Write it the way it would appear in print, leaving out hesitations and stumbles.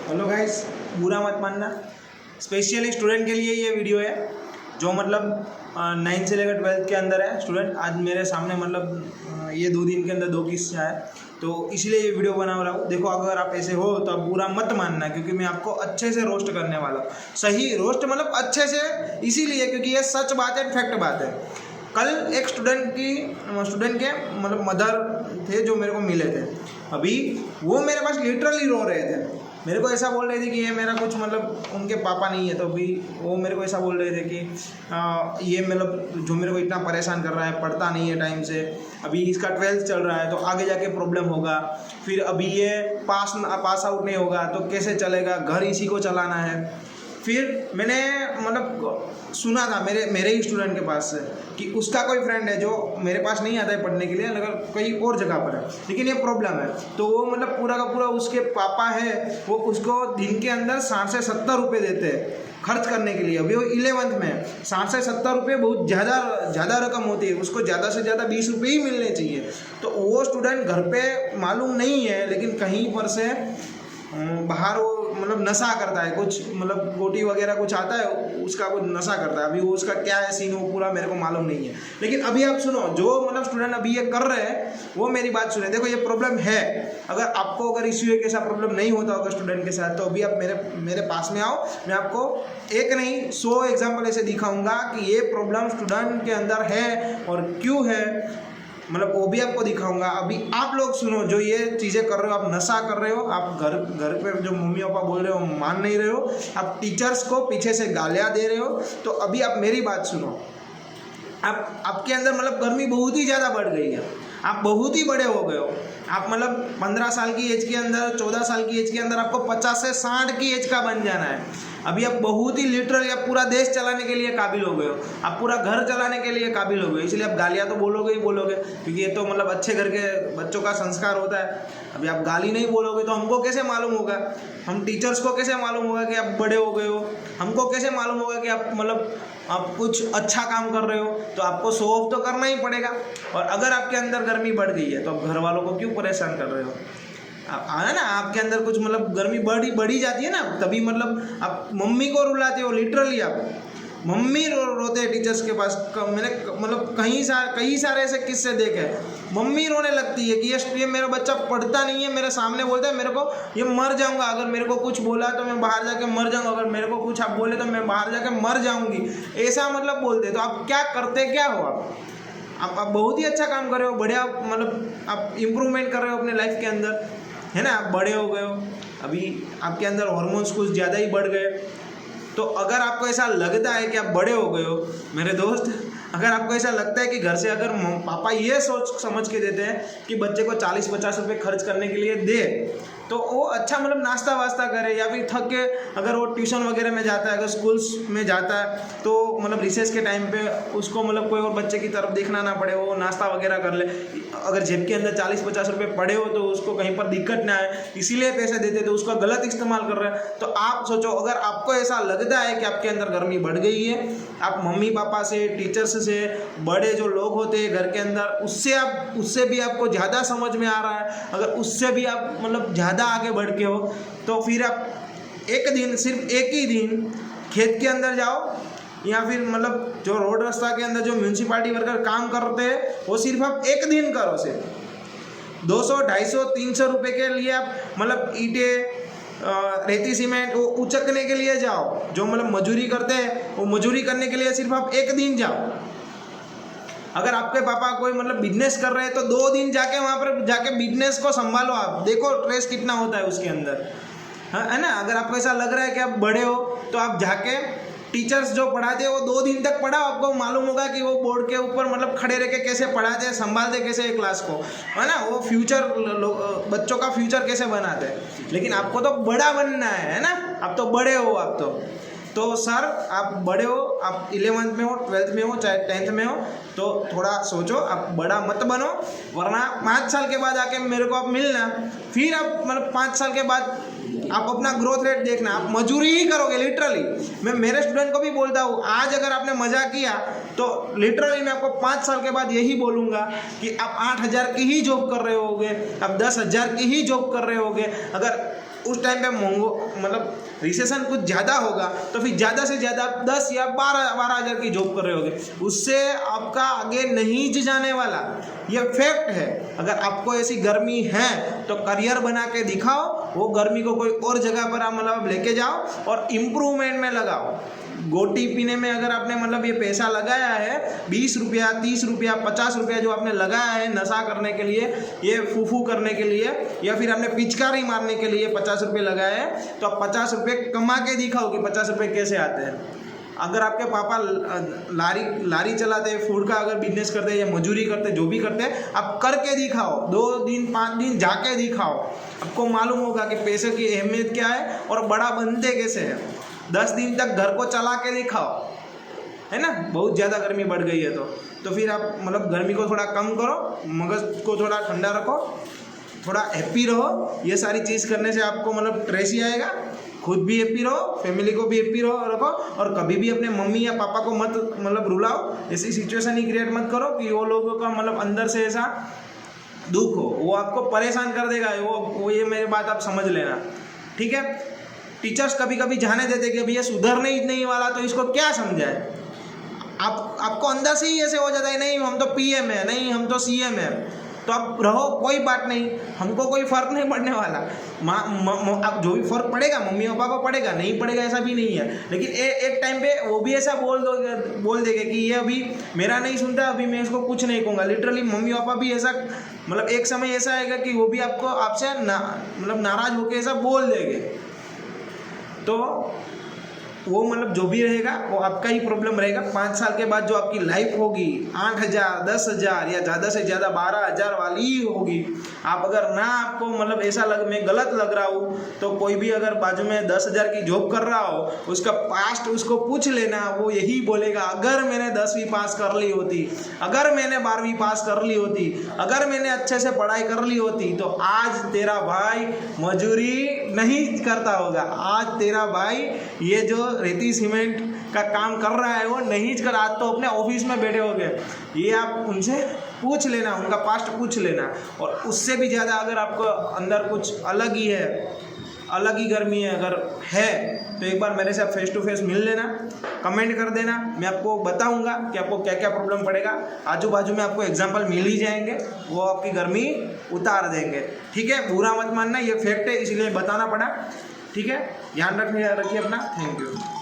Hello guys, बुरा मत मानना। स्पेशली स्टूडेंट के लिए ये वीडियो है जो मतलब 9 से लेकर 12th के अंदर है स्टूडेंट। आज मेरे सामने मतलब ये 2 दिन के अंदर 2 किस्से आए, तो इसीलिए ये वीडियो बना रहा हूँ। देखो, अगर आप ऐसे हो तो आप बुरा मत मानना, क्योंकि मैं आपको अच्छे से रोस्ट करने वाला हूँ। सही रोस्ट मतलब अच्छे से, इसीलिए क्योंकि ये सच बात है, फैक्ट बात है। कल एक स्टूडेंट के मतलब मदर थे जो मेरे को मिले थे। अभी वो मेरे पास लिटरली रो रहे थे। मेरे को ऐसा बोल रहे थे कि ये मेरा कुछ मतलब उनके पापा नहीं है, तो अभी वो मेरे को ऐसा बोल रहे थे कि ये मतलब जो मेरे को इतना परेशान कर रहा है, पढ़ता नहीं है टाइम से, अभी इसका 12th चल रहा है तो आगे जाके प्रॉब्लम होगा, फिर अभी ये पास आउट नहीं होगा तो कैसे चलेगा, घर इसी को चलाना है। फिर मैंने मतलब सुना था मेरे ही स्टूडेंट के पास से कि उसका कोई फ्रेंड है जो मेरे पास नहीं आता है पढ़ने के लिए, अगर कहीं और जगह पर है, लेकिन ये प्रॉब्लम है। तो वो मतलब पूरा का पूरा उसके पापा है, वो उसको दिन के अंदर 60 से 70 रुपये देते हैं खर्च करने के लिए। अभी वो 11th में है, 60 से 70 रुपये बहुत ज़्यादा रकम होती है, उसको ज़्यादा से ज़्यादा 20 रुपये ही मिलने चाहिए। तो वो स्टूडेंट घर पे मालूम नहीं है, लेकिन कहीं पर से बाहर वो मतलब नशा करता है, कुछ मतलब गोटी वगैरह कुछ आता है, उसका कुछ नशा करता है। अभी वो उसका क्या है सीन, वो पूरा मेरे को मालूम नहीं है। लेकिन अभी आप सुनो, जो मतलब स्टूडेंट अभी ये कर रहे हैं वो मेरी बात सुने। देखो, ये प्रॉब्लम है। अगर आपको अगर इश्यू है कि ऐसा प्रॉब्लम नहीं होता होगा स्टूडेंट के साथ, तो अभी आप मेरे पास में आओ, मैं आपको एक नहीं 100 एग्जाम्पल ऐसे दिखाऊंगा कि ये प्रॉब्लम स्टूडेंट के अंदर है और क्यों है, मतलब वो भी आपको दिखाऊंगा। अभी आप लोग सुनो, जो ये चीज़ें कर रहे हो, आप नशा कर रहे हो, आप घर पे जो मम्मी पापा बोल रहे हो मान नहीं रहे हो, आप टीचर्स को पीछे से गालियाँ दे रहे हो, तो अभी आप मेरी बात सुनो। आपके अंदर मतलब गर्मी बहुत ही ज़्यादा बढ़ गई है, आप बहुत ही बड़े हो गए हो। आप मतलब 15 साल की एज के अंदर, 14 साल की एज के अंदर आपको 50 से 60 की एज का बन जाना है। अभी आप बहुत ही लिटरली आप पूरा देश चलाने के लिए काबिल हो गए हो, आप पूरा घर चलाने के लिए काबिल हो गए। इसलिए आप गालियाँ तो बोलोगे ही बोलोगे, क्योंकि ये तो मतलब अच्छे घर के बच्चों का संस्कार होता है। अभी आप गाली नहीं बोलोगे तो हमको कैसे मालूम होगा, हम टीचर्स को कैसे मालूम होगा कि आप बड़े हो गए हो, हमको कैसे मालूम होगा कि आप मतलब आप कुछ अच्छा काम कर रहे हो। तो आपको शो ऑफ तो करना ही पड़ेगा। और अगर आपके अंदर गर्मी बढ़ गई है तो आप घर वालों को क्यों परेशान कर रहे हो? है ना, आपके अंदर कुछ मतलब गर्मी बढ़ी जाती है ना, तभी मतलब आप मम्मी को रुलाते हो। लिटरली आप मम्मी रोते हैं टीचर्स के पास। मैंने मतलब कई सारे ऐसे किस्से देखे, मम्मी रोने लगती है कि ये मेरा बच्चा पढ़ता नहीं है, मेरे सामने बोलता है मेरे को ये मर जाऊंगा, अगर मेरे को कुछ बोला तो मैं बाहर जाके मर जाऊंगा, अगर मेरे को कुछ आप बोले तो मैं बाहर जाके मर जाऊंगी, ऐसा मतलब बोलते। तो आप क्या करते, क्या हो आप बहुत ही अच्छा काम कर रहे हो, बढ़िया मतलब आप इम्प्रूवमेंट कर रहे हो अपने लाइफ के अंदर, है ना। आप बड़े हो गए हो, अभी आपके अंदर हार्मोन्स कुछ ज़्यादा ही बढ़ गए। तो अगर आपको ऐसा लगता है कि आप बड़े हो गए हो मेरे दोस्त, अगर आपको ऐसा लगता है कि घर से अगर पापा ये सोच समझ के देते हैं कि बच्चे को 40-50 रुपये खर्च करने के लिए दे, तो वो अच्छा मतलब नाश्ता वास्ता करे, या फिर थक के अगर वो ट्यूशन वगैरह में जाता है, अगर स्कूल्स में जाता है, तो मतलब रिसेस के टाइम पे उसको मतलब कोई और बच्चे की तरफ देखना ना पड़े, वो नाश्ता वगैरह कर ले। अगर जेब के अंदर 40-50 रुपये पड़े हो तो उसको कहीं पर दिक्कत ना आए, इसीलिए पैसे देते, तो उसका गलत इस्तेमाल कर रहे हैं। तो आप सोचो, अगर आपको ऐसा लगता है कि आपके अंदर गर्मी बढ़ गई है, आप मम्मी पापा से, टीचर्स से, बड़े जो लोग होते हैं घर के अंदर, उससे भी आपको ज़्यादा समझ में आ रहा है, अगर उससे भी आप मतलब ज़्यादा आगे बढ़ के हो, तो फिर आप एक दिन, सिर्फ एक ही दिन खेत के अंदर जाओ, या फिर मतलब जो रोड रास्ता के अंदर जो म्यूनसिपालिटी वर्कर काम करते हैं, वो सिर्फ आप एक दिन करो। सिर्फ 200, 250, 300 रुपये के लिए आप मतलब ईंटें, रेती, सीमेंट वो उचकने के लिए जाओ। जो मतलब मजूरी करते हैं, वो मजूरी करने के लिए सिर्फ आप एक दिन जाओ। अगर आपके पापा कोई मतलब बिजनेस कर रहे हैं तो 2 दिन जाके वहाँ पर जाके बिजनेस को संभालो। आप देखो स्ट्रेस कितना होता है उसके अंदर, हाँ, है ना। अगर आपको ऐसा लग रहा है कि आप बड़े हो, तो आप जाके टीचर्स जो पढ़ाते हैं वो 2 दिन तक पढ़ाओ, आपको मालूम होगा कि वो बोर्ड के ऊपर मतलब खड़े रह के कैसे पढ़ाते हैं, संभालते कैसे क्लास को, है ना। वो फ्यूचर बच्चों का फ्यूचर कैसे बनाते हैं। लेकिन आपको तो बड़ा बनना है ना, आप तो बड़े हो। आप तो सर, आप बड़े हो, आप 11th में हो, 12th में हो, चाहे 10th में हो, तो थोड़ा सोचो, आप बड़ा मत बनो, वरना 5 साल के बाद आके मेरे को आप मिलना, फिर आप मतलब 5 साल के बाद आप अपना ग्रोथ रेट देखना, आप मजूरी ही करोगे। लिटरली मैं मेरे स्टूडेंट को भी बोलता हूँ, आज अगर आपने मजा किया तो लिटरली मैं आपको 5 साल के बाद यही बोलूँगा कि आप 8,000 की ही जॉब कर रहे होगे, आप 10,000 की ही जॉब कर रहे होगे। अगर उस टाइम पे महंगो मतलब रिसेशन कुछ ज़्यादा होगा तो फिर ज़्यादा से ज़्यादा 10 या 12 हज़ार की जॉब कर रहे होगे, उससे आपका आगे नहीं जाने वाला, ये फैक्ट है। अगर आपको ऐसी गर्मी है तो करियर बना के दिखाओ, वो गर्मी को कोई और जगह पर आप मतलब लेके जाओ और इम्प्रूवमेंट में लगाओ। गोटी पीने में अगर आपने मतलब ये पैसा लगाया है 20 रुपया 30 रुपया 50 रुपया जो आपने लगाया है नशा करने के लिए, ये फूफू करने के लिए, या फिर आपने पिचकारी मारने के लिए 50 रुपये लगाए हैं, तो आप 50 रुपये कमा के दिखाओ कि 50 रुपये कैसे आते हैं। अगर आपके पापा लारी चलाते हैं, फूड का अगर बिजनेस करते हैं या मजूरी करते हैं, जो भी करते हैं, आप करके दिखाओ, 2 दिन 5 दिन जाके दिखाओ, आपको मालूम होगा कि पैसे की अहमियत क्या है और बड़ा बनते कैसे हैं। 10 दिन तक घर को चला के दिखाओ, है ना। बहुत ज़्यादा गर्मी बढ़ गई है तो फिर आप मतलब गर्मी को थोड़ा कम करो, मगज को थोड़ा ठंडा रखो, थोड़ा हैप्पी रहो। ये सारी चीज़ करने से आपको मतलब स्ट्रेस ही आएगा, खुद भी हैप्पी रहो, फैमिली को भी हैप्पी रखो, और कभी भी अपने मम्मी या पापा को मत मतलब रुलाओ, ऐसी सिचुएशन ही क्रिएट मत करो कि वो लोगों का मतलब अंदर से ऐसा दुख हो, वो आपको परेशान कर देगा। वो ये मेरी बात आप समझ लेना, ठीक है। टीचर्स कभी कभी जाने देते कि अभी ये सुधरने ही नहीं वाला तो इसको क्या समझाए। आपको अंदर से ही ऐसे हो जाता है, नहीं हम तो पीएम है, नहीं हम तो सीएम है, तो आप रहो, कोई बात नहीं, हमको कोई फ़र्क नहीं पड़ने वाला। अब जो भी फ़र्क पड़ेगा मम्मी पापा को पड़ेगा, नहीं पड़ेगा ऐसा भी नहीं है, लेकिन एक टाइम पे वो भी ऐसा बोल देंगे कि ये अभी मेरा नहीं सुनता, अभी मैं इसको कुछ नहीं कहूँगा। लिटरली मम्मी पापा भी ऐसा मतलब एक समय ऐसा आएगा कि वो भी आपको आपसे मतलब नाराज़ होकर ऐसा बोल देंगे। तो वो मतलब जो भी रहेगा वो आपका ही प्रॉब्लम रहेगा। 5 साल के बाद जो आपकी लाइफ होगी 8,000 10,000 या ज़्यादा से ज़्यादा 12,000 वाली ही होगी। आप अगर ना आपको मतलब ऐसा मैं गलत लग रहा हूँ तो कोई भी अगर बाजू में 10,000 की जॉब कर रहा हो, उसका पास्ट उसको पूछ लेना, वो यही बोलेगा अगर मैंने 10वीं पास कर ली होती, अगर मैंने 12वीं पास कर ली होती, अगर मैंने अच्छे से पढ़ाई कर ली होती तो आज तेरा भाई मजूरी नहीं करता होगा, आज तेरा भाई ये जो रेती सीमेंट का काम कर रहा है वो नहीं कर, आज तो अपने ऑफिस में बैठे हो गए। ये आप उनसे पूछ लेना, उनका पास्ट पूछ लेना। और उससे भी ज़्यादा अगर आपको अंदर कुछ अलग ही है, अलग ही गर्मी है अगर है, तो एक बार मेरे से फेस टू फेस मिल लेना, कमेंट कर देना, मैं आपको बताऊंगा कि आपको क्या क्या प्रॉब्लम पड़ेगा। आजू बाजू में आपको एग्जांपल मिल ही जाएंगे, वो आपकी गर्मी उतार देंगे, ठीक है। बुरा मत मानना, ये फैक्ट है इसलिए बताना पड़ा, ठीक है। ध्यान रखिए अपना। Thank you.